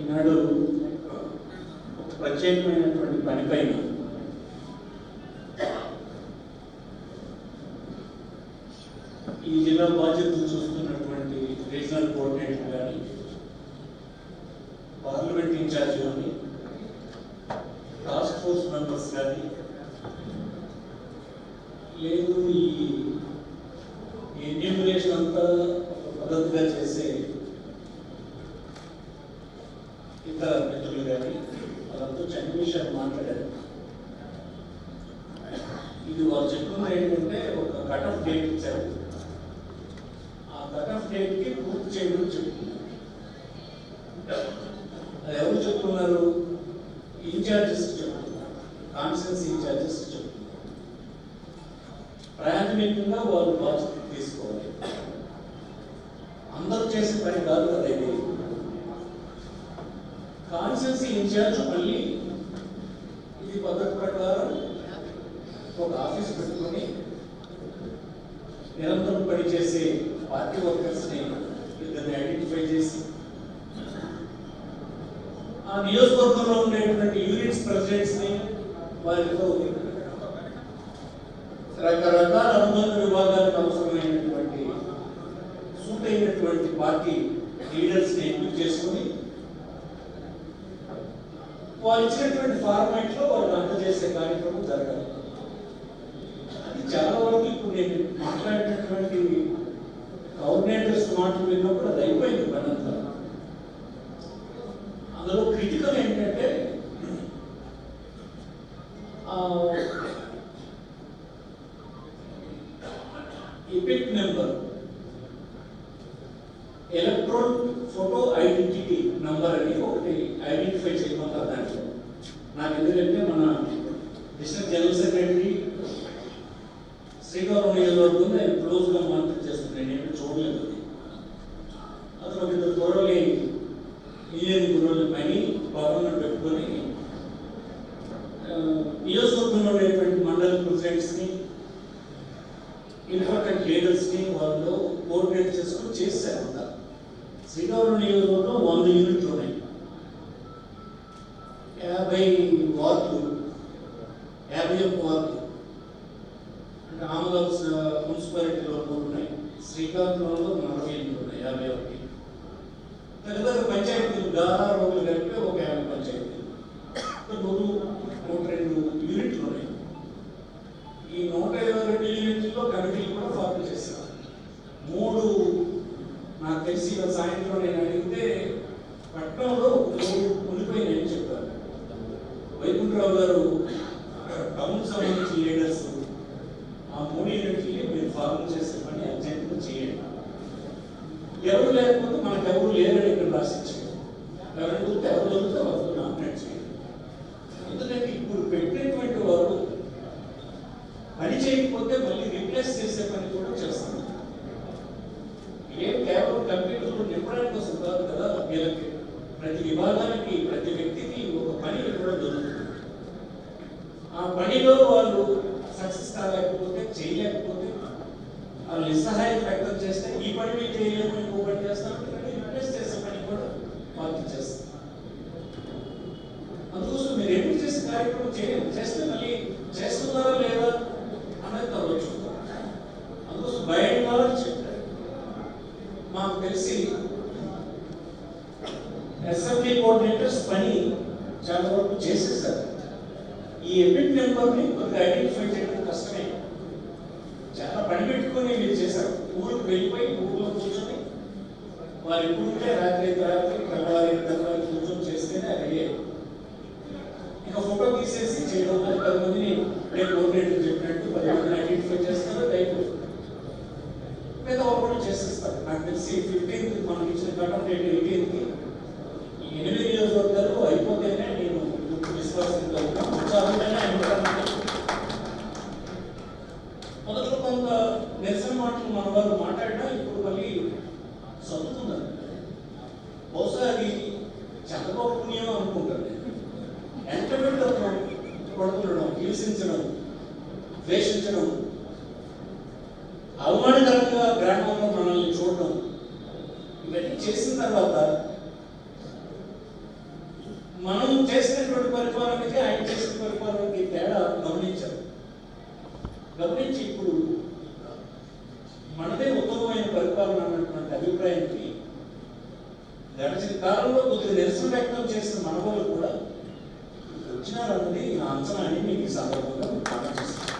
ఈనాడు ఒక ప్రత్యేకమైనటువంటి పనిపైన ఈ జిల్లా బాధ్యతలు చూస్తున్నటువంటి రీజనల్ కోఆర్డినేటర్ కానీ, పార్లమెంట్ ఇన్ఛార్జ్ కానీ, టాస్క్ ఫోర్స్ మెంబర్స్ కానీ, లేదు ఈ ఎన్యూమరేషన్ అంతా పద్ధతిగా చేసే ఇతర మిత్రులు కానీ వాళ్ళంతా చిన్న విషయాలు మాట్లాడారు. ఇది వాళ్ళు చెప్తున్నది ఏంటంటే ఒక కట్ ఆఫ్ డేట్ ఇచ్చారు. ఆ కట్ ఆఫ్ డేట్కి పూర్తి చేయడం చెప్తున్నారు. అది ఎవరు చెప్తున్నారు? ఇన్ఛార్జెస్ చెప్తున్నారు, కాన్స్టిట్యున్సీ ఇన్ఛార్జెస్ చెప్తున్నారు. ప్రాథమికంగా వాళ్ళు బాధ్యత తీసుకోవాలి. అందరూ చేసే పని కాదు కదా ఇది. కాన్స్టిట్యున్సీ ఇన్ఛార్జ్ మళ్ళీ ఇది పద్ధతి ప్రకారం ఒక ఆఫీస్ పెట్టుకొని నిరంతరం పనిచేసే పార్టీ వర్కర్స్ని ఇద్దరిని ఐడెంటిఫై చేసి ఆ నియోజకవర్గంలో ఉండేటువంటి యూనిట్స్ ప్రెసిడెంట్స్ని వారితో రకరకాల అనుబంధ విభాగాలకు అవసరమైనటువంటి సూట్ అయినటువంటి పార్టీ లీడర్స్ని ఎంపిక చేసుకుని వాళ్ళు ఇచ్చినటువంటి ఫార్మాట్లో వాళ్ళు అందజేసే కార్యక్రమం జరగాలి. అది చాలా వరకు ఇప్పుడు నేను మాట్లాడినటువంటి కోఆర్డినేటర్స్ మాటలు విన్నప్పుడు అది అయిపోయింది పని అంతా. అందులో క్రిటికల్ ఏంటంటే epic number, electron photo identity number అని ఒకటి ఐడెంటిఫై చేయమంటారు. దాంట్లో నాకు ఎందుకంటే మన డిస్ట్రిక్ట్ జనరల్ సెక్రటరీ శ్రీకాకుళం నియోజకవర్గం నేను క్లోజ్గా మానిటర్ చేస్తున్నాను. నేను చూడలేదు. అతను ఒక ఇద్దరు త్వరలే ఇంజనీరింగ్ గురువులు పని పవన్ పెట్టుకొని నియోజకవర్గంలో ఉండేటువంటి మండల ప్రెసిడెంట్స్ని, ఇంపార్టెంట్ లీడర్స్ని వాళ్ళు కోఆర్డినేట్ చేసుకుని చేశారు. అంతా శ్రీకాకుళం నియోజకవర్గంలో 100 యూనిట్లు ఉన్నాయి, 50 వార్డులు, 51 వార్డులు. అంటే ఆమదాబాద్ మున్సిపాలిటీలో ఉన్నాయి, శ్రీకాకుళంలో 40 యూనిట్లు ఉన్నాయి, 51. తదితర పంచాయతీలు గారా రోడ్లు కలిపి ఒక 50 పంచాయతీలు, 102 యూనిట్లు ఉన్నాయి. ఈ 122 యూనిట్లలో కమిటీలు కూడా ఫార్మ్ చేశారు. 3 నాకు తెలిసి సాయంత్రం నేను అడిగితే పట్టణంలో 3 ఉండిపోయినాయని చెప్పారు. వైకుంఠరావు గారు టౌన్ సంబంధించిన లీడర్స్ ఆ 3 యూనిట్లని మీరు ఫార్మ్ చేసే పని అర్జెంట్గా చేయండి. ఎవరు లేకపోతే మనకు ఎవరు లేరని ఇక్కడ రాసించారు. ఎవరు దొరికితే ఎవరు దొరికితే వాళ్ళు నామినేట్ చేయండి. ఎందుకంటే ఇప్పుడు పెట్టినటువంటి వారు పని చేయకపోతే మళ్ళీ రీప్లేస్ చేసే పని కూడా చేస్తాం. ఏం కేవలం కంప్యూటర్లు నింపడానికి కోసం కాదు కదా. వీళ్ళకి ప్రతి విభాగానికి ప్రతి వ్యక్తికి ఒక పని కూడా దొరుకుతుంది. ఆ పనిలో వాళ్ళు సక్సెస్ కాలేకపోతే, చేయలేకపోతే, వాళ్ళు నిస్సహాయం వ్యక్తం చేస్తే ఈ పని మీరు చేయలేము, ఇంకో పని చేస్తామంటే రీప్లేస్ చేసే పని కూడా వాళ్ళు చేస్తారు. అందుకోసం మీరు ఎప్పుడు చేసే కార్యక్రమం చేయండి. చేస్తే మళ్ళీ చేస్తున్నారా లేదా అనేది తర్వాత చూద్దాం. అందుకోసం బై అండ్ లార్జ్ మాకు తెలిసి అసెంబ్లీ కోఆర్డినేటర్స్ పని చాలా వరకు చేసేసారు. ఈ ఎపిక్ నెంబర్ని కొద్దిగా ఐడెంటిఫై చేయడం కష్టమే. చాలా పని పెట్టుకొని మీరు చేశారు. ఊరికి వెళ్ళిపోయి ఊళ్ళో కూర్చొని వారు ఎప్పుడు ఉంటే రాత్రి తెల్లవారి కూర్చొని చేస్తేనే అది అయ్యేది. ఇక ఫోటో తీసేసి చేయడం 10 మందిని కోఆర్డినేటర్ చెప్పినట్టు 10 మందిని ఐడెంటిఫై చేస్తారు, అయిపోతుంది. లేదా ఒకటి చేసేస్తారు. నాకు తెలిసి 15th మనకి ఇచ్చిన కట్ ఆఫ్ డేట్ 18కి ఈ 8 నియోజకవర్గాలు అయిపోతేనే నేను విశ్వాసంగా మొదట్లో కొంత నిరసన మాటలు మన వాళ్ళు మాట్లాడినా ఇప్పుడు మళ్ళీ చదువుతున్నారు. బహుశా అది చంద్రబాబు పుణ్యం అనుకుంటాను. ఎంటర్మెంట్ పడుతుండడం, హింసించడం, ద్వేషించడం, అవమానకరంగా గ్రామంలో మనల్ని చూడడం, ఇవన్నీ చేసిన తర్వాత గడిచిన కాలంలో కొద్దిగా నిరసన వ్యక్తం చేసిన మన వాళ్ళు కూడా వచ్చినారన్నది నా అంచనా అని మీకు ఈ సందర్భంగా ఆలోచిస్తాను.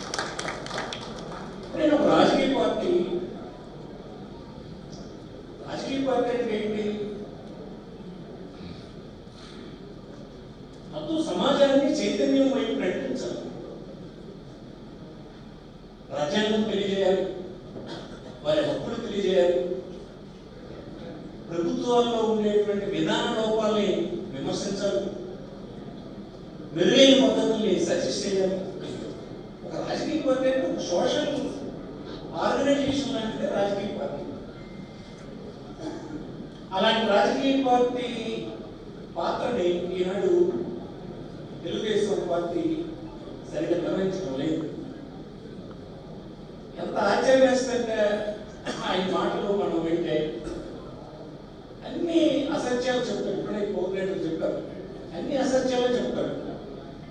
నేను ఒక రాజకీయ పార్టీ అంటే ఏంటి? మొత్తం సమాజాన్ని చైతన్యం వైపు నడిపించాలి. రాజ్యాంగం తెలియజేయాలి, వారి హక్కులు తెలియజేయాలి, ప్రభుత్వాల్లో ఉండేటువంటి విధాన లోపాలని విమర్శించాలి, మెరుగైన పద్ధతుల్ని సజెస్ట్ చేయాలి. ఒక రాజకీయ పార్టీ అంటే ఒక సోషల్ ఆర్గనైజేషన్ లాంటిదే రాజకీయ పార్టీ. అలాంటి రాజకీయ పార్టీ పాత్రని ఈనాడు తెలుగుదేశం పార్టీ సరిగ్గా నిర్వహించడం లేదు. ఎంత ఆశ్చర్యం వేస్తుంటే ఆయన మాటలు మనం వింటే అన్ని అసత్యాలు చెప్తారు. ఇప్పుడే కోఆపరేటర్ చెప్పారు, అన్ని అసత్యాలు చెప్తారు.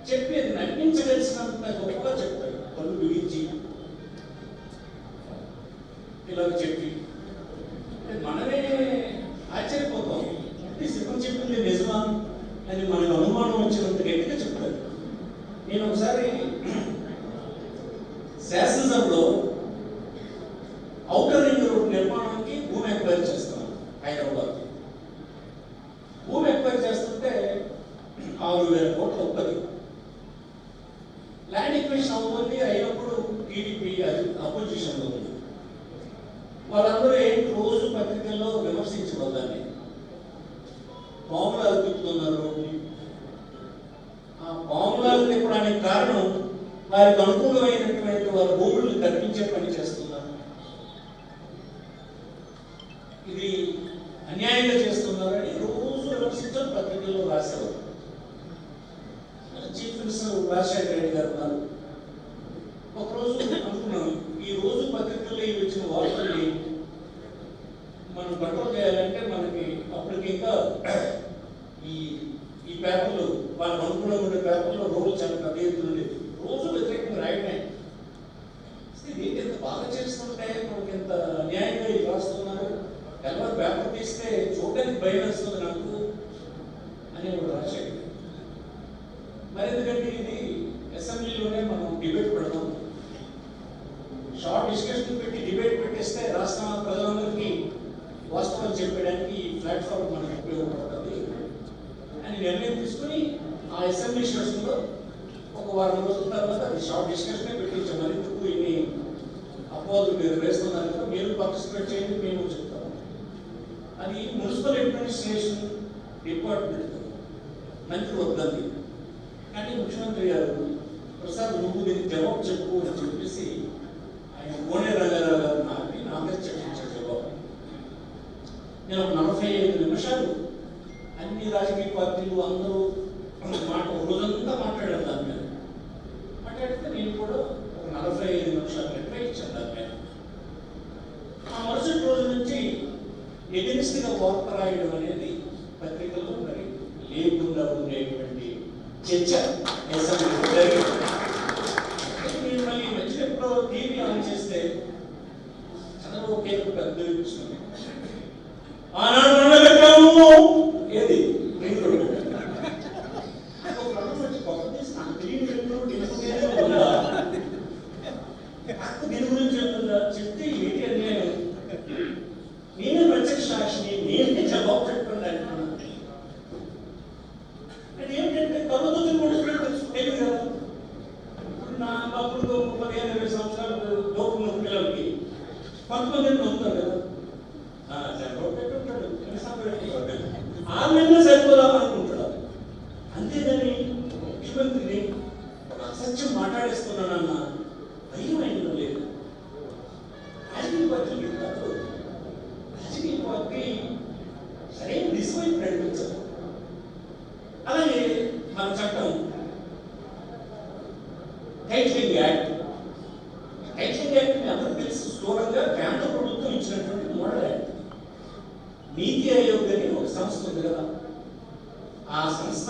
చెప్పి అది నమ్మించగలిసినంత గొప్పగా చెప్తారు. కళ్ళు బిగించి ఇలా చెప్పి మనమే ఆశ్చర్యపోతాం. శివం చెప్పింది నిజమా అని మనకు అనుమానం వచ్చినంత గట్టిగా చెప్తారు. నేను ఒకసారి శాసనసభలో ఔటర్ రింగ్ రోడ్ నిర్మాణానికి భూమి ఎక్వైర్ చేస్తాను. హైదరాబాద్ భూమి ఎక్వైర్ చేస్తుంటే 6,000 కోట్ల ఒక్కది ల్యాండ్ ఎక్విజిషన్ అవుతుంది. అయినప్పుడు టీడీపీ అపోజిషన్లో ఉంది. వాళ్ళందరూ ఏంటి రోజు పత్రికల్లో విమర్శించబోదాన్ని పాములాలు తిప్పుతున్నారు. ఆ పాములాలు తిప్పడానికి కారణం వారికి అనుకూలమైనటువంటి వారి భూములను కల్పించే పని చేస్తున్నారు. ఇది అన్యాయంగా చేస్తున్నారని రోజు విమర్శించారు, పత్రికల్లో రాసేవారు. చీఫ్ మినిస్టర్ రాజశేఖర రెడ్డి గారు ఉన్నారు. ఒకరోజు అనుకున్నాను, ఈ రోజు పత్రికల్లో వచ్చిన వార్తల్ని మనం కంట్రోల్ చేయాలంటే మనకి అప్పటికి ఇంకా ఈ పేపర్లు వాళ్ళకి అనుకూలంగా ఉండే పేపర్లో రోజు చాలా పెద్ద ఎత్తున ఉండేది. రోజు వ్యతిరేకంగా రాయడమే. దీనికి ఎంత బాగా చేస్తుంటే మనకి ఎంత అన్యాయంగా ఇది రాస్తున్నారు. ఎవరు పేపర్ తీస్తే చూడడానికి భయం వేస్తుంది నాకు అని ఒక రాజశేఖర్. మరి ఎందుకంటే ఇది అసెంబ్లీలోనే మనం డిబేట్ పెడతాం. షార్ట్ డిస్కషన్ పెట్టి డిబేట్ పెట్టేస్తే రాష్ట్ర ప్రజలందరికీ వాస్తవాలు చెప్పడానికి ఈ ప్లాట్ఫామ్ మనకు ఉపయోగపడుతుంది అని నిర్ణయం తీసుకుని ఆ అసెంబ్లీ సెషన్లో ఒక వారం రోజుల తర్వాత అది షార్ట్ డిస్కషనే పెట్టించాం. మరి ఎందుకు ఇన్ని అపోహలు మీరు వేస్తున్నారు కదా, మీరు పార్టిసిపేట్ చేయండి, మేము చెప్తాము. అది మున్సిపల్ అడ్మినిస్ట్రేషన్ డిపార్ట్మెంట్ మంత్రి వద్దంది. కానీ ముఖ్యమంత్రి గారు ప్రసాద్ నువ్వు దీనికి జవాబు చెప్పు అని చెప్పేసి ఆయన కోనే రంగారావు గారు నాకే చెప్పించారు జవాబు. నేను ఒక 45 నిమిషాలు అన్ని రాజకీయ పార్టీలు అందరూ రోజంతా మాట్లాడారు దాని మీద. మాట్లాడితే నేను కూడా ఒక 45 నిమిషాలు లెక్క ఇచ్చాను దాని మీద. ఆ మరుసటి రోజు నుంచి ఎగనిస్ట్గా వార్త రాయడం అనేది పత్రికల్లో మరి లేకుండా ఉండేటువంటి చర్చ జరిగింది. నేను మళ్ళీ మధ్య ఎప్పుడో టీవీ ఆన్ చేస్తే చంద్రబాబు కేంద్ర పెద్ద వినిపిస్తుంది. ఆనాడు ఏది రింగ్ రోడ్ దీని గురించి చెప్తే ఏంటి అన్యాయం, నేనే ప్రత్యక్ష సాక్షిని, నేనే జవాబు చెప్పండి అంటున్నాను. అది ఏంటంటే కళ్ళతో తెలియదు కదా. నా అప్పుడు 15-20 సంవత్సరాలు లోపు పిల్లలకి కొంతమంది నొప్పుతారు కదా, జవాబు పెట్టుంటాడు, ఆమె సరిపోదాం అనుకుంటాడు. అంతేగాని ముఖ్యమంత్రిని అసత్యం మాట్లాడేస్తున్నానన్న భయం అయిన లేదు. రాజకీయ పార్టీలు కాదు, రాజకీయ పార్టీ సరైన దిశ వైపు నడిపించాలి. అలాగే మన చట్టం టైటిలింగ్ యాక్ట్ అందరూ తెలుసు. స్థూలంగా కేంద్ర ప్రభుత్వం ఇచ్చినటువంటి మోడల్ యాక్ట్. నీతి ఆయోగ్ అని ఒక సంస్థ ఉంది కదా, ఆ సంస్థ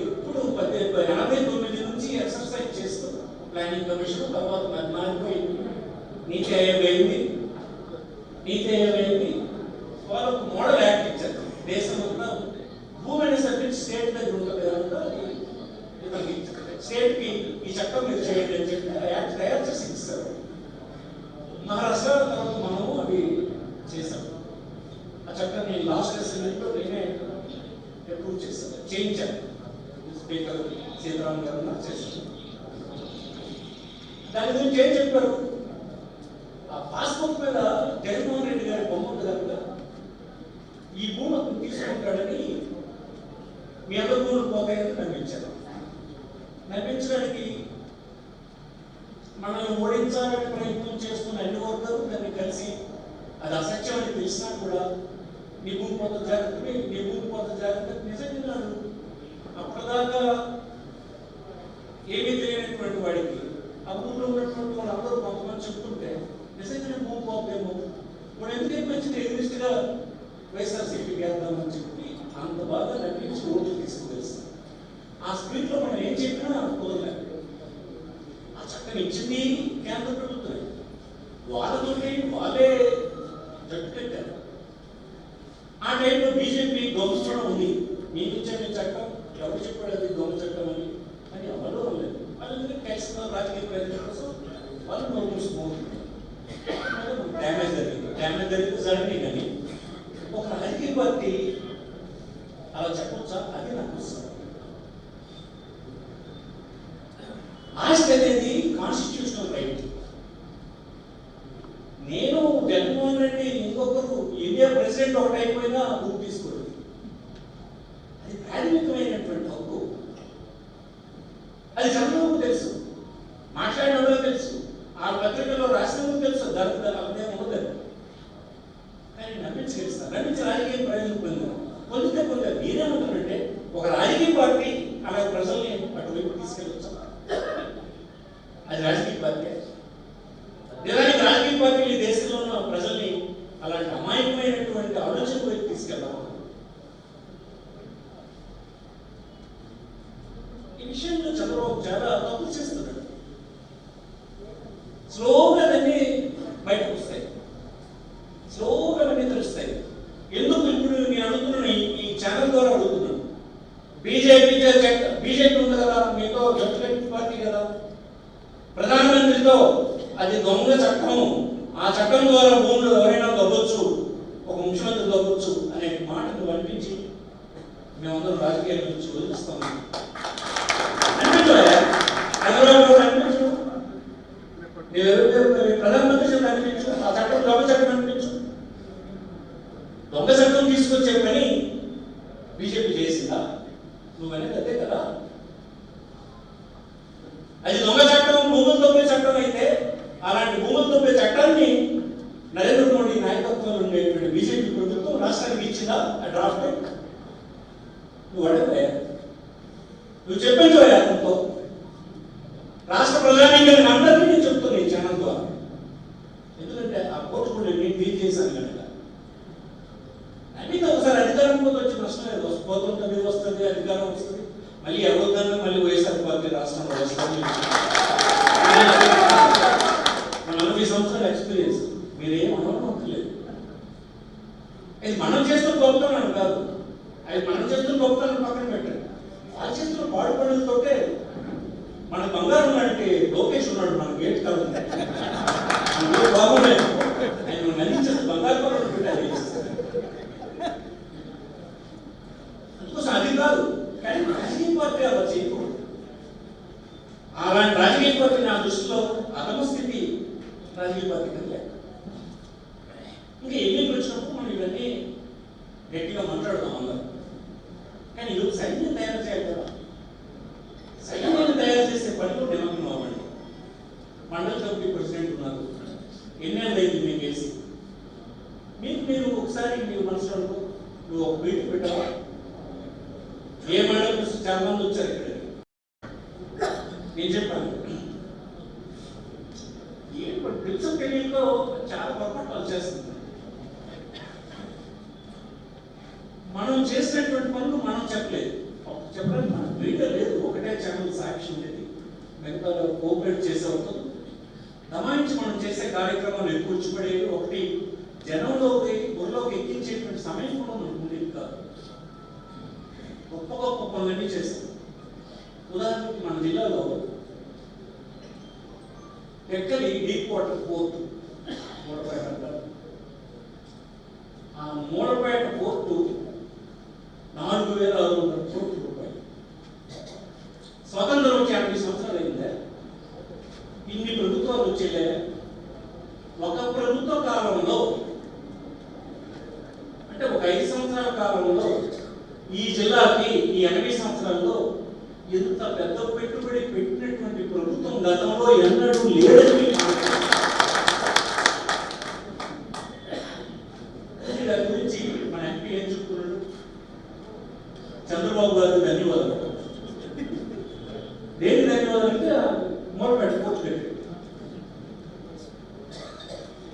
ఎప్పుడు 1989 నుంచి ఎక్సర్సైజ్ చేస్తుంది. ప్లానింగ్ కమిషన్ తర్వాత మారిపోయింది, నీతి ఆయోగ్ అయింది. వాళ్ళకు మోడల్ యాక్ట్ ఇచ్చారు. స్టేట్ దగ్గర ఉంటుంది కనుక స్టేట్ కి ఈ చట్టం మీరు చేయండి అని చెప్పి యాక్ట్ తయారు చేసి ఇస్తారు. మహారాష్ట్ర తర్వాత మనము అవి చేశాం. ఆ చట్టాన్ని లాస్ట్ అసెంబ్లీలో నేనే అప్రూవ్ చేశాను, చేయించాను. స్పీకర్ సీతారాం గారు నాకు చేశాను. దాని గురించి ఏం చెప్పారు? ఆ పాస్బుక్ మీద జగన్మోహన్ రెడ్డి గారి బొమ్మ ఉంది కనుక ఈ భూమి అతను తీసుకుంటాడని మీ అందరు భూములు పోతాయని నమ్మించారు. నమ్మించడానికి మనల్ని ఓడించాలని ప్రయత్నం చేస్తున్న అన్ని వర్గాలు దాన్ని కలిసి అది అసత్యం అని తెలిసినా కూడా నీ భూమి పోత జాగ్రత్త, నీ భూమి పోత జాగ్రత్త నిజంగా అప్పటిదాకా ఏమీ తెలియనటువంటి వాడికి ఆ భూమిలో ఉన్నటువంటి వాళ్ళందరూ కొంతమంది చెప్తుంటే నిజంగానే భూమి పోతేమో వాడు ఎందుకంటే మంచిది ఎగ్జిస్ట్గా వైఎస్ఆర్సీపీకి వేద్దామని చెప్పి అంత బాగా నమ్మించి ఓట్లు తీసుకువెళ్తారు. ఆ స్పీడ్లో మనం ఏం చెప్పినా అనుకోలేదు. ఆ చట్టం ఇచ్చింది కేంద్ర ప్రభుత్వం, వాళ్ళతోటి వాళ్ళే జట్టు కట్టారు. ఆ టైంలో బీజేపీ దొంగ కూడా ఉంది. మీకు ఇచ్చే చట్టం ఎవరు చెప్పాడు అది దొంగ చట్టం అని ఎవరు లేదు. వాళ్ళందరూ కలిసిన రాజకీయ ప్రజల కోసం వాళ్ళు నోరు మూసుకుపోతుంది. డ్యామేజ్ జరిగింది జరిగింది కానీ ఒక రాజకీయ పార్టీ అలా చెప్పొచ్చా? అది నాకు వస్తుంది. ఆస్తి అనేది కాన్స్టిట్యూషనల్ రైట్. నేను జగన్మోహన్ రెడ్డి ఇంకొకరు ఇండియా ప్రెసిడెంట్ ఒకటి అయిపోయినా భూమి తీసుకోలేదు. అది ప్రాథమికమైనటువంటి హక్కు. అది చంద్రబాబు తెలుసు, మాట్లాడిన తెలుసు, ఆ పత్రికల్లో రాసినందుకు తెలుసు. దానికి అర్థం ఉండదు. కానీ నమ్మించగలుస్తారు, నమ్మించి రాజకీయ ప్రయోజనం పొందారు. పొందితే మీరేమంటారంటే ఒక రాజకీయ పార్టీ అలా ప్రజల్ని అటువైపు తీసుకెళ్ళొచ్చు. అది రాజకీయ పార్టీ. నిజానికి రాజకీయ పార్టీలు ఈ దేశంలో ఉన్న ప్రజల్ని అలాంటి అమాయకమైనటువంటి ఆలోచన వైపు తీసుకెళ్ళాలి. ఈ విషయంలో చంద్రబాబు చాలా తప్పు చేస్తున్నాడు. స్లోగా అన్నీ బయటకు వస్తాయి, స్లోగా అన్నీ తెలుస్తాయి. ఎందుకు ఇప్పుడు నేను అడుగుతున్నాను, ఈ ఛానల్ ద్వారా అడుగుతున్నాను. బీజేపీ ఉంది కదా, మీతో జడ్జిమెంట్ పార్టీ కదా, ప్రధానమంత్రితో అది దొంగ చట్టం, ఆ చట్టం ద్వారా భూములు ఎవరైనా దొబ్బొచ్చు, ఒక ముఖ్యమంత్రి దొబ్బొచ్చు అనే మాటను పంపించి మేమందరం రాజకీయాల నుంచి వదిలిస్తాము. అనిపించు ప్రధానమంత్రి చెప్పి అనిపించు, ఆ చట్టం దొంగ చట్టం అనిపించు. దొంగ చట్టం తీసుకొచ్చే పని బీజేపీ చేసిందా? నువ్వనేది అదే కదా. అది దొంగ చట్టం, భూములు దొబ్బే చట్టం అయితే అలాంటి భూములు దొబ్బే చట్టాన్ని నరేంద్ర మోడీ నాయకత్వంలో ఉండేటువంటి బీజేపీ ప్రభుత్వం రాష్ట్రానికి ఇచ్చిందా? ఆ డ్రాఫ్ట్ నువ్వు అడగయా, నువ్వు చెప్పించోయా అతనితో. రాష్ట్ర ప్రధాని అందరికీ నేను చెప్తాను ఈ ఛానల్ ద్వారా. ఎందుకంటే ఆ కోర్టు కూడా నేను డీల్ చేశాను కనుక. అన్ని ఒకసారి అధికారం పోతే వచ్చి ప్రశ్న లేదు. పోతుంటే వస్తుంది, అధికారం వస్తుంది, మళ్ళీ ఎవరికన్నా మళ్ళీ వైఎస్ఆర్ పార్టీ రాష్ట్రంలో వస్తుంది. 40 సంవత్సరాల ఎక్స్పీరియన్స్, మీరేం అనుకోవట్లేదు. అది మనం చేస్తున్న గొప్పతనం కాదు, అది మనం చేస్తున్న గొప్పతనం పక్కన పెట్టండి. వాళ్ళు చేస్తున్న పాడుపడులతోటే మన బంగారం లాంటి లోకేష్ ఉన్నాడు, మన గేట్ కాదు బాగున్నాయి. ఆయన నలించేది బంగారు పనులు పెట్టాలి. అందుకోసం అది కాదు. కానీ రాజకీయ పార్టీ అలా చేయకూడదు. అలాంటి రాజకీయ పార్టీ నా దృష్టిలో అధమ స్థితి రాజకీయ పార్టీ కదా. ఇంకా ఎన్నికలు వచ్చినప్పుడు మనం ఇవన్నీ గట్టిగా మాట్లాడదాం అందరం. కానీ ఈరోజు సైన్యం తయారు చేయాలి కదా. సైన్యాన్ని తయారు చేసే పనిలో నిమగ్నం అవ్వండి. మండల కమిటీ ప్రెసిడెంట్ ఉన్నారు, ఎన్నేళ్ళు అయింది మీకు వేసి. మీరు ఒకసారి మీరు మనసులో నువ్వు ఒక మీటింగ్ పెట్టావా? ఏ మండలి చాలా మంది వచ్చారు ఇక్కడ. నేను చెప్పాను ట్రిప్స్ తెలియలో చాలా పొరపాటు చేస్తుంది. మనం చేసినటువంటి పనులు మనం చెప్పలేదు, చెప్పలేదు. మన మీడియా లేదు, ఒకటే ఛానల్ సాక్షి ఉండేది, మిగతా కోఆపరేట్ చేసే అవుతుంది. దమాయించి మనం చేసే కార్యక్రమాలు ఎక్కువ కూర్చుపడేవి. ఒకటి జనంలోకి ఊళ్ళోకి ఎక్కించేటువంటి సమయం కూడా మనకు ఉండేది కాదు. గొప్ప గొప్ప పనులన్నీ చేశాం. ఉదాహరణకి మన జిల్లాలో Tekkali deep water port Moolapeta అంటారు. ఆ మూలపేట పోర్టు 4,600 కోట్ల రూపాయలు. స్వతంత్రం వచ్చి 50 సంవత్సరాలు అయిందే, ఇన్ని ప్రభుత్వాలు వచ్చేలే. ఒక ప్రభుత్వ కాలంలో అంటే ఒక 5 సంవత్సరాల కాలంలో ఈ జిల్లాకి ఈ 80 సంవత్సరాల్లో ఎంత పెద్ద పెట్టుబడి పెట్టినటువంటి ప్రభుత్వం గతంలో ఎన్నడూ లేదని దాని గురించి మన ఎంపీ ఏం చెప్తున్నాడు? చంద్రబాబు గారు ధన్యవాదాలు. దేని ధన్యవాదాలు అంటే మూలపేట పోర్టు కట్టాడు.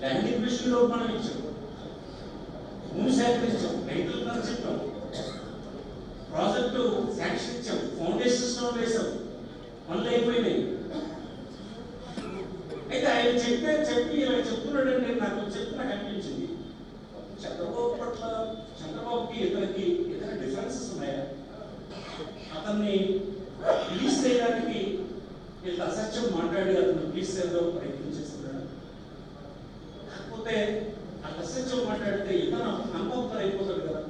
ల్యాండ్ ఎక్విజిషన్లో మనం ఇచ్చాం, భూమి సేకరించాం, రైతులకు చెప్పాం, ప్రాజెక్టు శాంక్షన్ ఇచ్చాం, ఫౌండేషన్ స్టోన్ వేసాం, పనులు అయిపోయినాయి. అయితే ఆయన చెప్పి ఇలా చెప్తున్నాడంటే నాకు అనిపించింది, చంద్రబాబుకి ఇతనికి డిఫరెన్సెస్ ఉన్నాయా? అతన్ని రిలీజ్ చేయడానికి ఇంత అసత్యం మాట్లాడి అతను రిలీజ్ చేయడం ప్రయత్నం చేస్తున్నాడు. కాకపోతే ఆ అసత్యం మాట్లాడితే ఇతను నమ్మకం అయిపోతాడు కదా.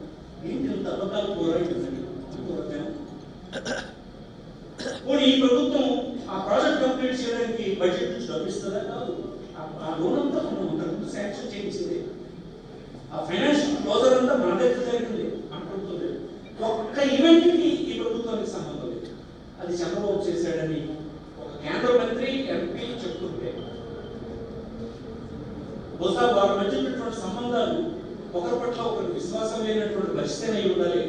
ఏంటి ఇంత అబద్ధాలు పోరాడుతుందండి పోనీ ఈ ప్రభుత్వం ఆ ప్రాజెక్ట్ కంప్లీట్ చేయడానికి బడ్జెట్ నుంచి డబ్బిస్తుందా? కాదు. ఆ లోన్ అంతా మనం అంతకుముందు శాంక్షన్ చేయించింది, ఆ ఫైనాన్షియల్ క్లోజర్ అంతా మన దగ్గర జరిగింది అనుకుంటుంది. ఒక్క ఈవెంట్కి ఈ ప్రభుత్వానికి సంబంధం లేదు. అది చంద్రబాబు చేశాడని ఒక కేంద్ర మంత్రి ఎంపీ చెప్తుంటే బహుశా వారి మధ్య ఉన్నటువంటి సంబంధాలు ఒకరి పట్ల ఒకరి విశ్వాసం లేనటువంటి పరిస్థితి అయి ఉండాలి.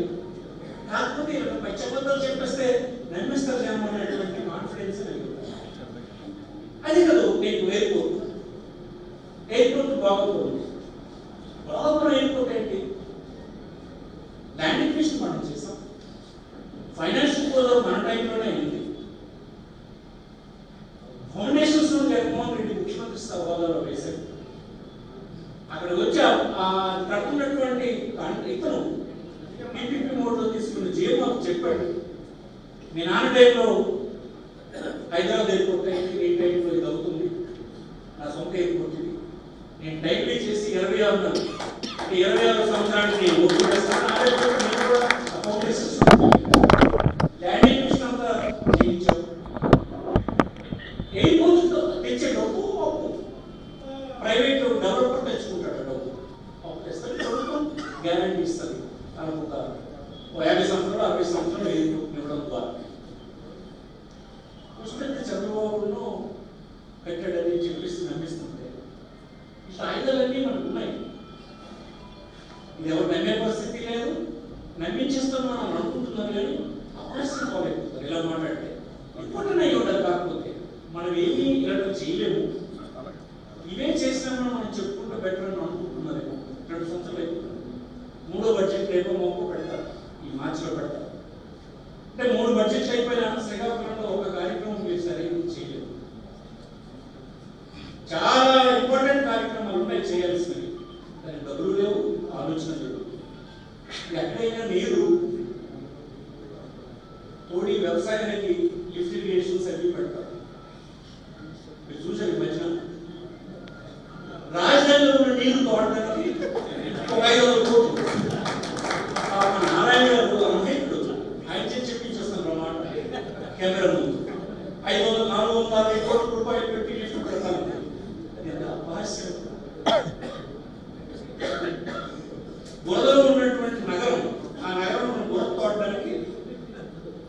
కాకపోతే ఇలా పచ్చబద్దాలు చెప్పేస్తే నమ్మిస్తారు జనం అనేటువంటి కాన్ఫిడెన్స్ అయి ఉండాలి. అది కాదు నేను ఎయిర్పోర్ట్ బాగుంటుంది. బాగున్న ఎయిర్పోర్ట్ ఏంటి? ల్యాండ్ ఎక్విజిషన్ మనం చేసాం, ఫైనాన్షియల్ క్లోజర్ మన టైంలోనే అయింది, ఫౌండేషన్స్ జగన్మోహన్ రెడ్డి ముఖ్యమంత్రి హోదాలో వేశారు. అక్కడ వచ్చి కట్టుకున్నటువంటి ఇతను పీపీపీ మోడ్లో తీసుకున్న జీవో మాకు చెప్పాడు, మీ నాన్న టైంలో హైదరాబాద్ ఎయిర్పోర్ట్ అయింది, నీ టైంలో ఇది అవుతుంది, నా సొంత ఎయిర్పోర్ట్ ఇది, నేను టైప్లీ చేసి 26 సంవత్సరానికి నేను ఓటు చేస్తాను. ల్యాండ్ ఎక్విజిషన్ అంతా చేయించాం. ఎయిర్పోర్ట్ తెచ్చే డబ్బు అప్పు ప్రైవేట్ డెవలపర్ తెచ్చుకుంటాడు. డబ్బు అప్పు తెస్తుంది, ప్రభుత్వం గ్యారంటీ ఇస్తుంది. తనకు ఒక 50 సంవత్సరాలు 60 సంవత్సరాలు ఇవ్వడం ద్వారా చూస్తుంటే చంద్రబాబును కట్టాడని చెప్పేసి నమ్మిస్తుంటే ఈ ఆయుధాలన్నీ మనకు ఉన్నాయి. ఇది ఎవరు నమ్మే పరిస్థితి లేదు, నమ్మించేస్తాం మనం అనుకుంటున్నాం కానీ అవకాశం పోలేకపోతారు. ఇలా మాట్లాడితే ఇంపార్టెంట్ అయ్యి ఉండాలి. కాకపోతే మనం ఏమీ ఇలాంటి చేయలేము. ఇవే చేసినామని మనం చెప్పుకుంటూ బెటర్ అని అనుకుంటున్నారేమో. 2 సంవత్సరాలు అయిపోతుంది. 3వ బడ్జెట్ రేపో మొక్క పెడతారు, ఈ మార్చిలో పెడతారు. అంటే 3 బడ్జెట్లు అయిపోయినా శ్రీకాకుళంలో ఒక కార్యక్రమం మీరు సరైన చేయలేదు. చాలా ఇంపార్టెంట్ కార్యక్రమాలు ఉన్నాయి చేయాల్సినవి, దానికి డబ్బులు లేవు, ఆలోచన లేవు. ఎక్కడైనా నీరు తోడి వ్యవసాయానికి లిఫ్ట్ ఇరిగేషన్స్ అవి పెడతారు. మీరు చూసారు ఈ మధ్యన రాజధానిలో ఉన్న నీరు తోడడానికి ఒక 500 కోట్లు నారాయణ గారు అమ్మేప్పుడు ఆయన చేసి చెప్పించేస్తాను అన్నమాట. కెమెరా ముందు 460 కోట్ల రూపాయలు పెట్టి లిఫ్ట్ పెడతాను. అది ఎంత అపహాస్యం. బురదలో ఉన్నటువంటి నగరం, ఆ నగరం బురద తోడడానికి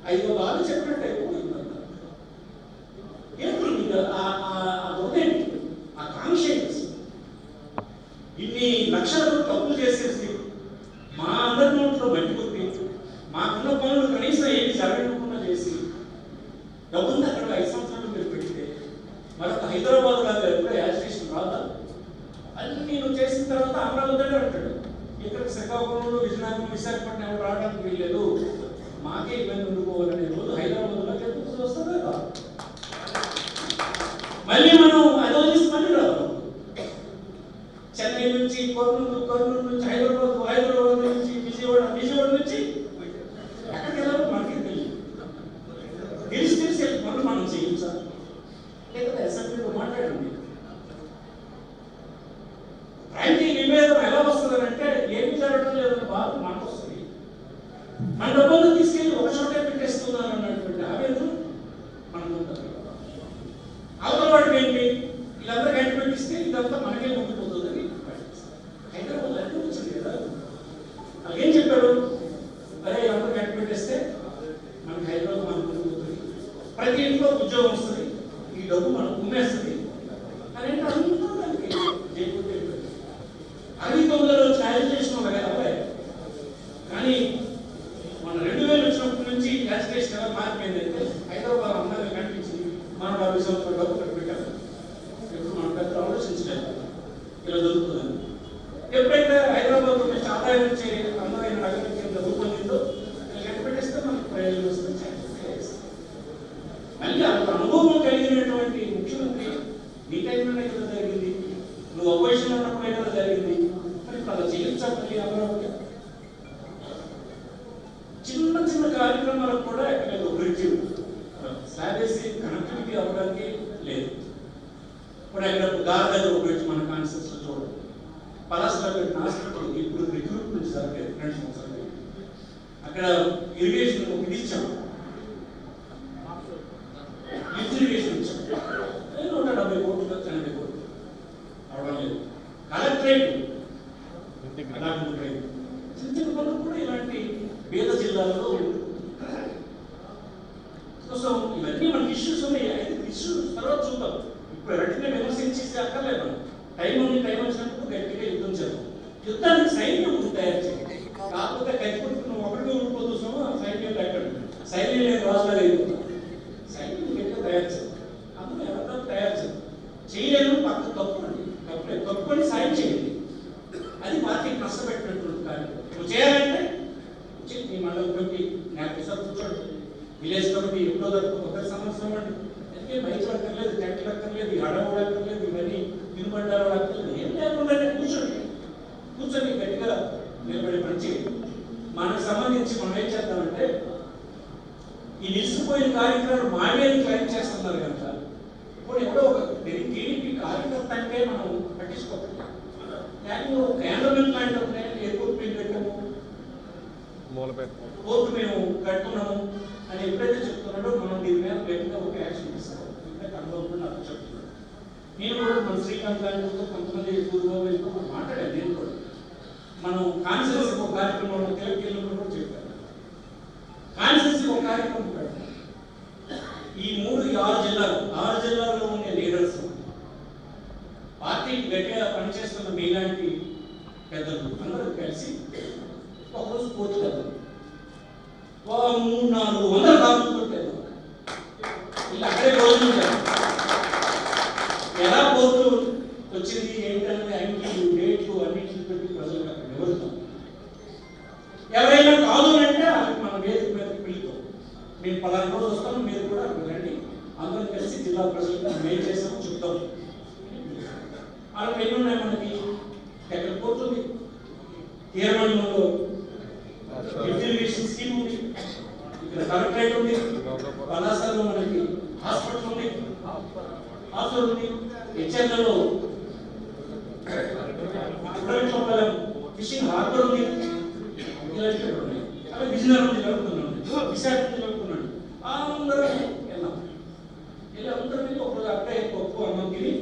500 చెప్పినట్టు అయిపోతుంది. ఏంటి ఆ కాన్షియస్ ఇన్ని లక్షల తప్పులు చేసేసి మా అందరి నోట్లో మట్టి కొట్టి మాకున్న పనులు కనీసం ఏమి జరగకుండా చేసి డబ్బులు అక్కడ 5 సంవత్సరాలు మీరు పెడితే మరొక హైదరాబాద్ లాగా ఎప్పుడో యాజిటేషన్ రాదా? అన్ని నువ్వు చేసిన తర్వాత అమరావతి అంటాడు. ఇక్కడికి శ్రీకాకుళంలో విశాఖపట్నం రావడానికి వీల్లేదు, మాకే ఇబ్బంది ఉండిపోవాలనే రోజు హైదరాబాద్లో ఎప్పుడు వస్తుంది కదా. మళ్ళీ మనం అదో చేసి మళ్ళీ రాదు. చెన్నై నుంచి కర్నూలు నుంచి హైదరాబాద్ నుంచి విజయవాడ నుంచి ఎక్కడికి మన డబ్బులు తీసుకెళ్ళి ఒక చోటే పెట్టేస్తున్నారు అన్నటువంటి ఆవేదన మనకు ఉంటుంది. అవతల వాడికి ఏంటి, వీళ్ళందరూ గంట పెట్టిస్తే ఇదంతా మనకే ఉండిపోతుందని హైదరాబాద్ అంటే వచ్చింది కదా. ఏం చెప్పాడు, అరే అందరూ గంట పెట్టేస్తే మనకి హైదరాబాద్ మనకు ఉండిపోతుంది, ప్రతి ఇంట్లో ఉద్యోగం వస్తుంది, ఈ డబ్బు మనకు ఉమ్మేస్తుంది అని అంటే అంతా దానికి అది 9లో ఛాలెంజ్ చేసిన ఒక అబ్బాయి. కానీ మన 2000 వచ్చినప్పటి నుంచి యాజిటేషన్ ఎలా మారిపోయిందంటే హైదరాబాద్ అందరికీ కనిపించింది. మన 50 సంవత్సరాల డబ్బు కట్టి పెట్టారు. ఇప్పుడు మన పెద్ద ఆలోచించలేదు ఇలా దొరుకుతుందని. ఎప్పుడైతే హైదరాబాద్ నుంచి ఆదాయం వచ్చే అందమైన నగరం కింద రూపొందిందో కట్టి పెట్టేస్తే మనకు ప్రయోజనం వస్తుంది. మళ్ళీ అనుభవం కలిగినటువంటి ముఖ్యమంత్రి నీ టైంలోనే కదా జరిగింది, నువ్వు అపోజిషన్ ఉన్నప్పుడే కదా జరిగింది. మరి అలా చేయించాలి. అమరావతి చిన్న చిన్న కార్యక్రమాలకు కూడా ఎక్కలేదు. బ్రిడ్జ్ స్లాబ్ వేసి కనెక్టివిటీ అవ్వడానికి లేదు. ఇప్పుడు ఎక్కడ దారి దగ్గర ఒక బ్రిడ్జ్ మన కాన్సెప్ట్స్ లో చూడండి. పలాసలో పెట్టిన హాస్పిటల్ ఇప్పుడు రిక్రూట్మెంట్ జరగలేదు 2 సంవత్సరాలు. అక్కడ ఇరిగేషన్ ఒక ఇది ఇచ్చాము, ఇరిగేషన్ ఇచ్చాము, 170 కోట్లు 80 కోట్లు అవడం లేదు. కలెక్టరేట్ చిన్న చిన్న పనులు కూడా ఇలాంటి పేద జిల్లాల్లో సో ఇవన్నీ మనకి ఇష్యూస్ ఉన్నాయి. అయితే ఇష్యూస్ తర్వాత చూద్దాం. ఇప్పుడు వెంటనే విమర్శించేసి అక్కర్లేదు. మనం టైం ఉంది, టైం వచ్చినప్పుడు గట్టిగా యుద్ధం చేద్దాం. యుద్ధానికి సైన్యం తయారు చేయాలి. కాకపోతే కట్టుకుంటున్న ఒకరిగా ఉండిపోతున్నాము, సైన్యం ఎక్కడ సైన్యం లేదు, రాజులాగా అయిపోతాం. సైన్యం గట్టిగా తయారు చేయాలి. అందులో ఎవరితో తయారు చేయాలి చేయలేము. పక్క తప్పు అండి, తప్పుని సాయం చేయండి. అది పార్టీకి నష్టపెట్టినటువంటి కార్యక్రమం. నువ్వు చేయాలంటే మీ మండలం కమిటీ నాకు సార్ కూర్చోండి, విలేజ్ కమిటీ ఎప్పుడో దొరుకుతుంది ఒక సంవత్సరం అండి. ఎందుకంటే బయట అక్కర్లేదు, టెంట్లు అక్కర్లేదు, అడవులు అక్కర్లేదు, ఇవన్నీ తినుబండాలు అక్కర్లేదు, ఏం లేకుండా కూర్చొని గట్టిగా నిలబడి పని చేయండి. మనకు సంబంధించి మనం ఏం చేద్దామంటే ఈ నిలిచిపోయిన కార్యక్రమాలు మావేది క్లైమ్ చేస్తున్నారు కనుక ఇప్పుడు ఎవడో ఒక టీడీపీ కార్యకర్త అంటే మనం పట్టించుకోవాలి. కానీ గవర్నమెంట్ ప్లాంట్ ఉన్నాయి, ఎయిర్పోర్ట్ మేము పెట్టాము, కోర్టు మేము కట్టుకున్నాము అని ఎప్పుడైతే చెప్తున్నాడో మనం దీని మీద గట్టిగా ఒక యాక్షన్ తీసుకోవాలి. ఇంకా కనుగోలు నాకు చెప్తున్నాను. నేను కూడా మన శ్రీకాంత్ గారితో కొంతమంది పూర్వతో మాట్లాడాను. నేను కూడా మనం కాన్సెన్స్ ఒక కార్యక్రమంలో తెలంగాణలో కూడా చెప్పాను. కాన్సెన్స్ ఒక కార్యక్రమం పెడతాం. ఈ 6 జిల్లాల్లో ఉండే లీడర్స్ పార్టీకి గట్టిగా పనిచేస్తున్న మీలాంటి పెద్దలు అందరూ కలిసి ఒకరోజు కోర్టు వెళ్తాం. 300-400 కాపులు వెళ్తాం. ఇలా అక్కడే రోజులు ఎలా కోర్టు వచ్చింది ఏంటంటే అంకెలు డేట్లు అన్నింటిని పెట్టి ప్రజలకు అక్కడ వివరిస్తాం. ఎవరైనా కాదు అంటే మన వేదిక మీద పిలుతాం. మేము 10 రోజులు వస్తాము, మీరు కూడా రండి, అందరం కలిసి జిల్లా ప్రజలకు మేలు చేసాము చెప్తాం. అలా ఎన్ని ఉన్నాయి మనకి. ఎక్కడ పోతుంది, తీరమండలంలో ఇరిగేషన్ స్కీమ్ ఉంది, ఇక్కడ కలెక్టరేట్ ఉంది, పలాసలో మనకి హాస్పిటల్ ఉంది, హెచ్ఎన్లో ఫిషింగ్ హార్బర్ ఉంది, ఇలాంటివి ఉన్నాయి. అలా విజయనగరం జరుగుతున్నాడు, విశాఖపట్నం జరుగుతున్నాడు. అందరూ వెళ్దాం. ఇలా అందరూ ఒకరోజు అక్కడే పప్పు అన్నం తిని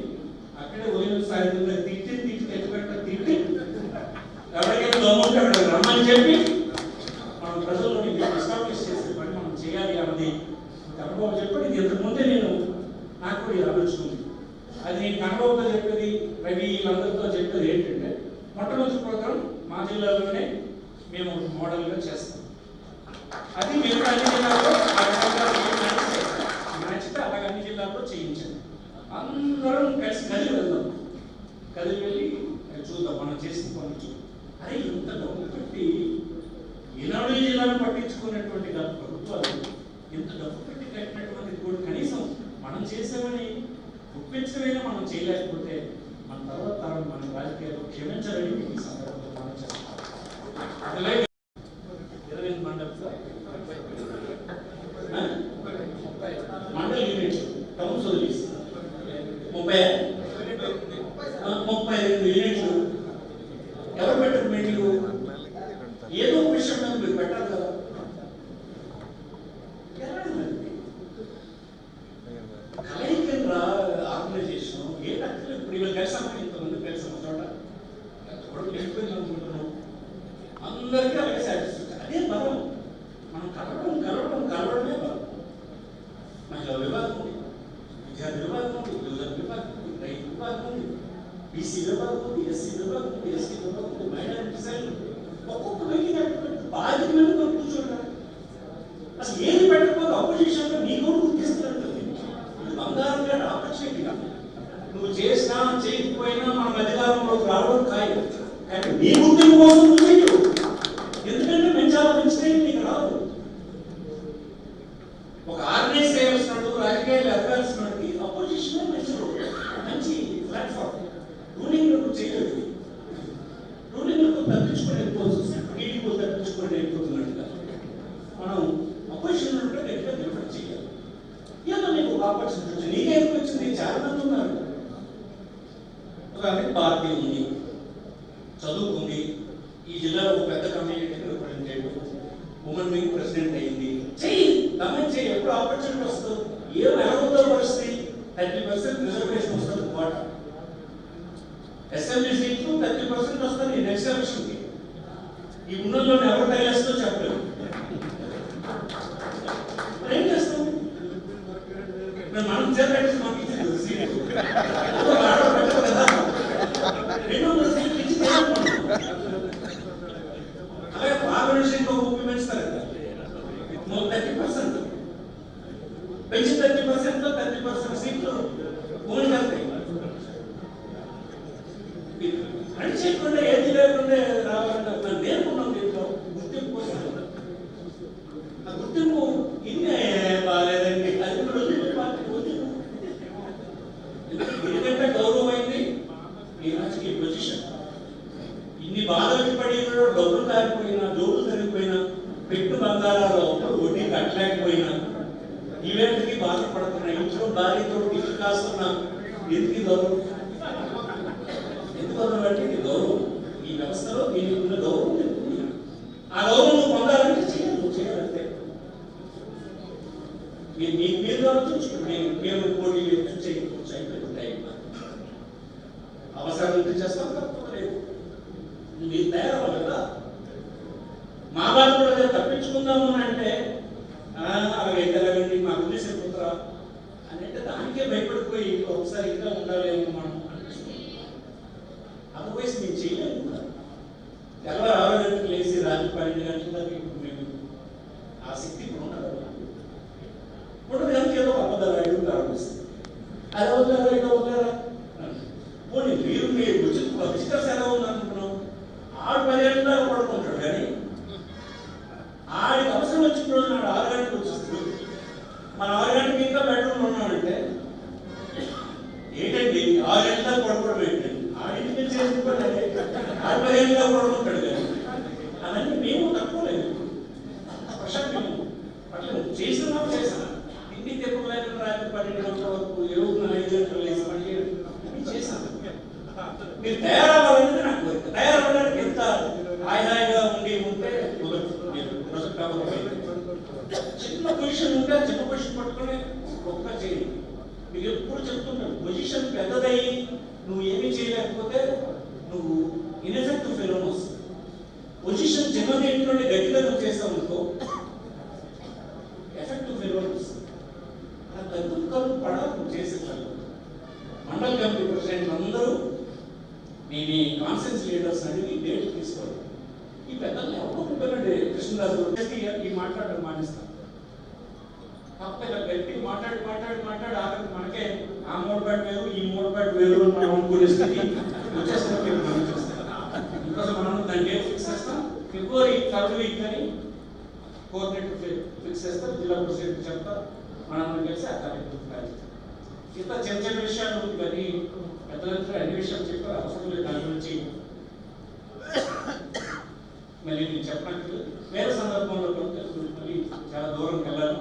అక్కడే ఉదయం సాయంత్రం తిట్టి తెచ్చిపెట్ట ఎవరికైనా దొంగ అక్కడ రమ్మని చెప్పి మనం ప్రజల్లోని ఎస్టాబ్లిష్ చేసే పని మనం చేయాలి అన్నది కనుబాబు చెప్పండి. ఇది ఇంతకుముందే నేను నాకు కూడా ఆలోచన ఉంది. అది నేను కనుబాబుతో చెప్పేది, రవి వీళ్ళందరితో చెప్పేది ఏంటంటే మొట్టమొదటి ప్రోగ్రాం మా జిల్లాలోనే మేము మోడల్గా చేస్తాం. అది మిగతా అన్ని జిల్లాల్లో నచ్చితే అలాగే అన్ని జిల్లాల్లో చేయించండి. అందరం కలిసి కదిలి వెళ్దాం. కదిలి వెళ్ళి చూద్దాం మనం చేసిన పనులు. అరే ఇంత డబ్బు పెట్టి 20 జిల్లాను పట్టించుకున్నటువంటి ప్రభుత్వాలు ఇంత డబ్బు పెట్టి కట్టినటువంటి కూడా కనీసం మనం చేసామని ఒప్పించమైనా మనం చేయలేకపోతే మన తర్వాత తరం మన రాజకీయాలు క్షమించాలని ఈ సందర్భంలో మనం చేస్తాం. మండల్ యూనిట్ టౌన్ సర్వీస్ 32 యూనిట్లు ఎవరు పెట్టరు? మీరు ఏదో ఒక విషయం మీద మీరు పెట్టాలి కదా. చాలా మంది ఉన్నారు. అలాగే పార్టీ ఉంది, చదువుకుంది, ఈ జిల్లాలో ఒక పెద్ద community representative, women wing president అయింది. చెయ్యి, కమెంట్ చెయ్యి, ఎప్పుడు ఆపర్చునిటీ వస్తుంది. ఏం ఎలాగో పరిస్థితి 30% రిజర్వేషన్ వస్తుంది. వాట్ అసెంబ్లీ సీట్లు 30% వస్తుంది నెక్స్ట్ ఎలక్షన్కి. ఈ ఉన్నలో ఎవరు తగిలేస్తో చెప్పలేదు. ఏం చేస్తాం? మనం చేసి పంపించలేదు సీట్లు, 200 సీట్లు ఇచ్చి అలాగే పార్లమెంట్ సీట్లు 30 పెంచుతారు కదా, 30% పెంచి 30%లో 30% సీట్లు ఓన్ వెళ్తాయి. అని చేయకుండా ఏది లేకుండా రావాలంటే మనం నేర్పుకున్నాం. దీంట్లో గుర్తింపు ఆ గుర్తింపు ఇన్ని బాగాలేదండి, అది కూడా ఎందుకంటే గౌరవం అయింది ఈ రాజకీయ పొజిషన్. ఇన్ని బాధలు పడి డబ్బులు కారిపోయినా, జోబులు సరిపోయినా, పెట్టు బంగారాలు అప్పుడు వడ్డీ కట్టలేకపోయినా, ఈవేళకి బాధపడుతున్నా, ఇంట్లో భార్యతో ఇల్లు కాస్తున్నా, ఎందుకు గౌరవం? ఎందుకు అంటే ఇది గౌరవం. ఈ వ్యవస్థలో దీనికి ఉన్న గౌరవం ఉంది. ఆ గౌరవం నువ్వు పొందాలంటే చేయాలంటే మీరు కావచ్చు, మేము పోటీ చేయకపోవచ్చు, అయిపోతుంది. అవసరం ఉంటే చేస్తాం, తప్పలేదు. మీరు తయారవ్వాలి కదా. మా బాధ కూడా తప్పించుకుందాము అంటే అలాగైతే అలాగండి మాకు ఉద్దేశం పుత్ర అని అంటే దానికే భయపడిపోయి ఒకసారి ఇంకా ఉండాలేమో మనం అనిపిస్తుంది. అదర్వైజ్ మేము చేయలేము కూడా. తెల్లవారు 6 గంటలకు లేచి రాత్రి 12 గంటల దాకా మేము ఆ శక్తి ఇప్పుడు ఉండదు. కనుక ఏదో అబద్ధాలు రాయడం ప్రారంభిస్తుంది. అది వదిలేరా, ఇక వదిలేరా పోనీ మీరు విజిటర్స్ ఎలా ఉందనుకుంటున్నాం. 10 గంటల దాకా పడుకుంటాడు, కానీ ఆడికి అవసరం వచ్చిన రోజు నాడు 6 గంటలకు వచ్చేస్తుంది. మన 6 గంటలకు ఇంకా బెడ్రూమ్ ఉన్నామంటే ఏంటండి 6 గంటల దాకా పడుకోవడం ఏంటండి? ఆడింటికి చేసుకుంటాడు, 10 గంటల దాకా పడుకుంటాడు. కానీ అవన్నీ మేము తక్కువలేదు. ప్రశాంతం అట్లా చేస్తున్నాం, చేసాం. ఇంటికి తెప్పలేక రాత్రి 12 గంటల వరకు, ఎరువున 5 గంటలు వేసి మళ్ళీ చేశాను. మీరు తయారవ్వాలనేది నాకు కోరిక. తయారవ్వడానికి ఎంత హాయిగా ఉంటే ప్రొజెక్ట్ అవ్వకపోయింది. చిన్న పొజిషన్ ఉంటే చిన్న పొజిషన్ పట్టుకుని గొప్ప చేయండి. మీకు ఎప్పుడు చెప్తుంటాను, పొజిషన్ పెద్దదయ్యి నువ్వు ఏమీ చేయలేకపోతే నువ్వు ఇన్ఎఫెక్టివ్ ఫెలోన్ వస్తుంది. పొజిషన్ చిన్నది ఇంట్లోనే గట్టిగా నువ్వు చేస్తావు అనుకో, ఎఫెక్టివ్ ఫెలోన్ వస్తుంది. కలుపు పడాలి నువ్వు చేసేసాను. మండల కమిటీ ప్రెసిడెంట్ అందరూ నేను కాన్ఫరెన్స్ లీడర్స్ అడిగి డేట్ తీసుకోవాలి. ఈ పెద్దలు ఎవరో ఉంటారండి, కృష్ణదాస్ ఈ మాట్లాడడం మానేస్తాను. కాకపోతే ఇలా గట్టిగా మాట్లాడి ఆఖరికి మనకే ఆ మోడపాటు వేరు, ఈ మోడపాటు వేరు అని మనం అనుకునే స్థితి వచ్చేసరికి మనం చూస్తాం. ఇంకోసం మనం దాన్ని డేట్ ఫిక్స్ చేస్తాం. ఫిబ్రవరి 3rd వీక్ అని కోఆర్డినేటర్ ఫిక్స్ చేస్తాం. జిల్లా ప్రెసిడెంట్ చెప్తారు, మనందరం కలిసి ఆ కార్యక్రమం ఇంత చిన్న చిన్న విషయాలు ఇవన్నీ పెద్దలంతా అన్ని విషయాలు చెప్పారు. అవసరం లేదు దాని గురించి మళ్ళీ నేను చెప్పినట్టు వేరే సందర్భంలో మళ్ళీ చాలా దూరం వెళ్ళాలి.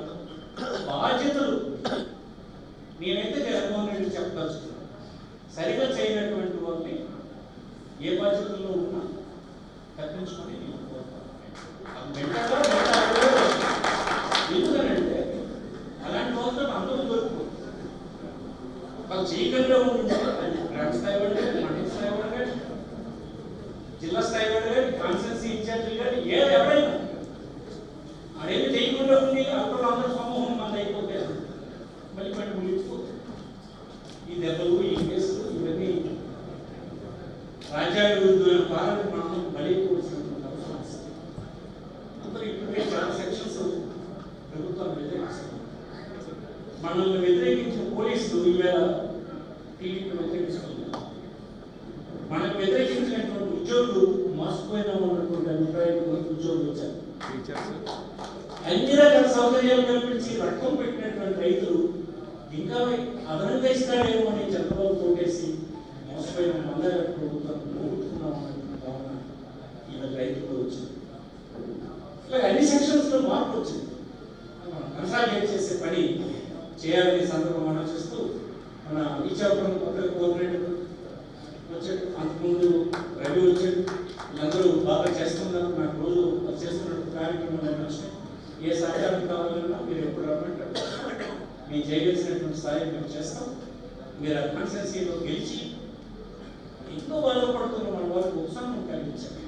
బాధ్యతలు నేనైతే జగన్మోహన్ రెడ్డి చెప్పదలుచుకున్నాను. సరిగా చేయనటువంటి వాళ్ళని ఏ బాధ్యతల్లో ఉన్నా తప్పించుకొని నేను ఎందుకనంటే అలాంటి వాళ్ళతో అందరూ దొరుకుతుంది. వాళ్ళు చేయగలిగే ఉంటే గ్రామ స్థాయి వాళ్ళు కానీ, మండల స్థాయి వాళ్ళు కానీ, జిల్లా స్థాయి వాళ్ళు కానీ, కాన్స్టిట్యున్సీ ఇన్ఛార్జీలు కానీ, ఎవరైనా అదేమి చేయకుండా ఉంది. అప్పుడు అందరూ సమూహం మంది అయిపోతే మళ్ళీ ముగిపోతుంది. ఈ దెబ్బలు, ఈ కేసులు ఇవన్నీ రాజ్యాంగ విరుద్ధమైన పాలన మనం బలైపోవలసినటువంటి అవసరం వస్తుంది. అందరూ ఇప్పుడే చాలా సెక్షన్స్ ప్రభుత్వాన్ని వ్యతిరేకిస్తున్నారు. మనల్ని వ్యతిరేకించిన పోలీసులు ఈవేళ టీవీకి వ్యతిరేకిస్తున్నారు. మనకు వ్యతిరేకించినటువంటి ఉద్యోగులు మోసపోయిన ఉన్నటువంటి అభిప్రాయం ఉద్యోగులు వచ్చారు. అన్ని రకాల సౌకర్యాలు కల్పించి రక్తం పెట్టినటువంటి రైతులు ఇంకా అదనంగా ఇస్తాడేమో అని చంద్రబాబు తోటేసి మోసపోయిన మళ్ళీ ప్రభుత్వాన్ని పోగొట్టుకున్నామన్న భావన ఈవేళ రైతులు వచ్చింది. ఇలాగ అన్ని సెక్షన్స్ లో మార్పు వచ్చింది. కన్సాలిడేట్ చేసే పని చేయాలని సందర్భం ఆలోచిస్తూ మన ఇచ్చాపురం కొత్తగా కోఆర్డినేటర్ వచ్చాడు, అంతకుముందు రవి వచ్చాడు. వీళ్ళందరూ బాగా చేస్తున్నారు. నాకు రోజు చేస్తున్నట్టు కార్యక్రమాలు వచ్చినాయి. ఏ సహకారం కావాలన్నా మీరు ఎప్పుడు రమ్మంటారు, మేము చేయవలసినటువంటి స్థాయి మేము చేస్తాం. మీరు ఆ కాన్స్టిట్యున్సీలో గెలిచి ఎంతో బాధపడుతున్న మన వాళ్ళకి ఉత్సాహం కలిగించారు.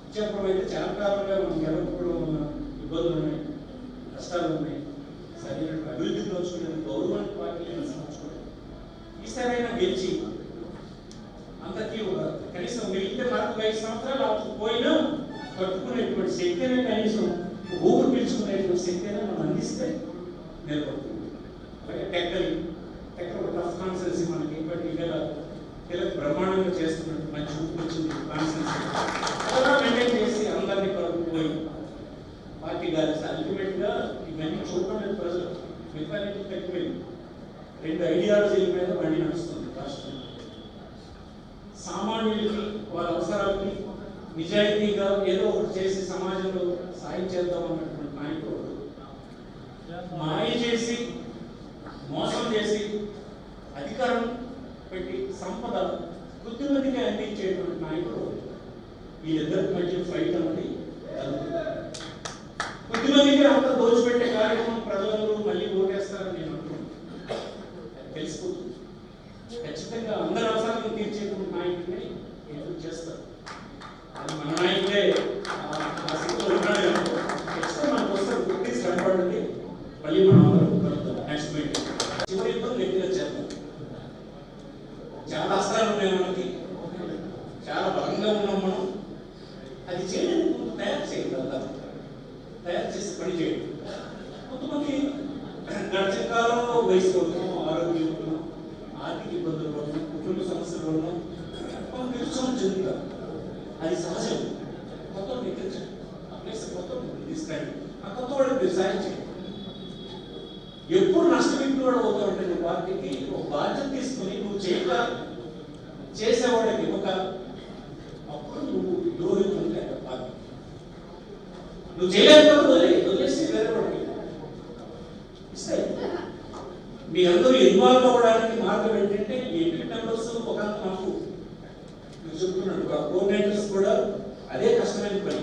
ఇచ్చాపురం అయితే చాలా కాలంగా మనం గెలవకపోవడం ఉన్న ఇబ్బందులు ఉన్నాయి, కష్టాలు ఉన్నాయి. సరైన అభివృద్ధికి నోచుకునేది గౌరవానికి పార్టీని నోచుకోవడం. ఈసారైనా గెలిచి అందరికీ ఒక కనీసం మిగిలితే మనకు 5 సంవత్సరాలు పోయినా కట్టుకునేటువంటి శక్తినే, కనీసం ఊపిరి పీల్చుకునేటువంటి శక్తినే మనం అందిస్తే నిలబడుతుంది. అలాగే టెక్కర్ ఒక టఫ్ కాన్స్టిట్యున్సీ మనకి బట్ ఇలా బ్రహ్మాండంగా చేస్తున్నట్టు మంచి ఊపిరి వచ్చింది కాన్స్టిట్యున్సీ. అలా మెయింటైన్ చేసి అందరినీ కలుపుకుపోయి పార్టీ గారి అల్టిమేట్గా ఇవన్నీ చూడలేదు ప్రజలు. మిగతానికి తగ్గిపోయింది. 2 ఐడియాలజీల మీద బండి నడుస్తుంది రాష్ట్రం. సామాన్యులకి వాళ్ళ అవసరాలకి నిజాయితీగా ఏదో ఒకటి చేసి సమాజంలో సాయం చేద్దాం అన్నటువంటి నాయకుడు మాయ చేసి మోసం చేసి అధికారం పెట్టి సంపద కొద్దిమందికి అందించేటువంటి నాయకుడు. వీళ్ళిద్దరికి మధ్య ఫైట్ అన్నది కొద్దిమందికి అంత దోచిపెట్టే కార్యక్రమం ప్రజలందరూ మళ్ళీ ఓటేస్తారని నేను అంటున్నాను. తెలిసిపోతుంది. ఖచ్చితంగా అందరి అవసరాలను తీర్చేటువంటి నాయకుడిని ఎదురు చేస్తారు. అది మన నాయకుడే ఆ స్థితిలో ఉన్నాడు. ఖచ్చితంగా మనకు వస్తారు. గుర్తి శ్రమపడండి. మళ్ళీ మనం అందరం కలుద్దాం నెక్స్ట్ మీటింగ్. చివరి యుద్ధం గట్టిగా చేద్దాం. చాలా అస్త్రాలు ఉన్నాయి మనకి, చాలా బలంగా ఉన్నాం మనం. అది చేయడానికి ముందు తయారు చేయగలుగుతాం. తయారు చేసి పని చేయండి. కొంతమంది గడిచిన కాలంలో వయసు అవుతాం, ఆరోగ్యం అవుతున్నాం, ఆర్థిక ఇబ్బందులు పడుతున్నాం, కుటుంబ సమస్యలు పడుతున్నాం, మనం నిరుత్సాహం చెందుతాం. అది సహజం. కొత్త ఎక్కించండి. ఆ ప్లేస్ కొత్త తీసుకురండి. ఆ కొత్త వాడికి మీరు సాయం చేయండి. ఎప్పుడు నష్టపోయినవాడు అవుతావంటే నువ్వు పార్టీకి ఒక బాధ్యత తీసుకుని నువ్వు చేసేవాడికి ఒక అప్పుడు నువ్వు ద్రోహితుంటే పార్టీ నువ్వు చేయలేకపోతే వదిలేసి వేరే వాడికి ఇస్తే. మీ అందరూ ఇన్వాల్వ్ అవ్వడానికి మార్గం ఏంటంటే ఎంపీ మెంబర్స్ ఒక నాకు చెప్తున్నాడు, కోఆర్డినేటర్స్ కూడా అదే కష్టమైన పని.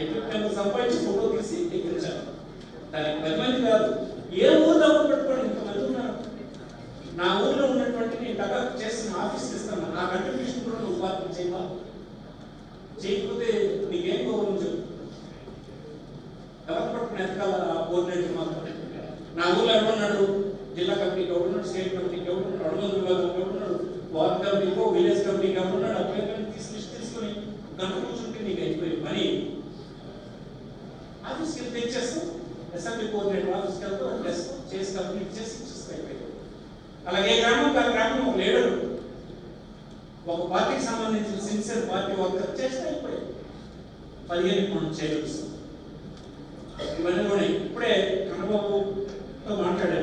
ఎంపీ మెంబర్స్ సంపాదించి ఫోటో తీసి ఎక్కించాలి. దానికి 10 మంది కాదు, ఏ ఊర్లో పెట్టుకోండి ఇంతమంది ఉన్నారు. నా ఊర్లో ఉన్నటువంటి నేను డెవలప్ చేసిన ఆఫీస్కి ఇస్తాను. నా కంట్రిబ్యూషన్ కూడా నువ్వు పార్టీ చేయకపోతే నీకేం గౌరవం చెప్పు. ఎవరు పట్టుకుని ఎతకాల కోఆర్డినేటర్ మాత్రం. నా ఊళ్ళో ఎవరున్నాడు, జిల్లా కమిటీకి ఎవరున్నాడు, స్టేట్ కమిటీకి ఎవరున్నాడు, అడుగుల విభాగంకి ఎవరున్నాడు, వార్డ్ కమిటీకో విలేజ్ కమిటీకి ఎవరున్నాడు, అప్లై తీసుకుని గంట కూర్చుంటే నీకు అయిపోయి పని. ఆఫీస్కి వెళ్తే తెచ్చేస్తాం. అసెంబ్లీ కోఆర్డినేటర్ ఆఫీస్కి వెళ్తే వాళ్ళు చేస్తాం, చేసి కంప్లీట్ చేసి ఇచ్చేస్తాయి అయిపోయి. అలాగే గ్రామం ఒక లీడర్ ఒక పార్టీకి సంబంధించిన సిన్సియర్ పార్టీ వర్కర్ చేస్తే అయిపోయి 15 మనం చేయవచ్చు. ఇవన్నీ కూడా ఇప్పుడే కన్నబాబుతో మాట్లాడాను.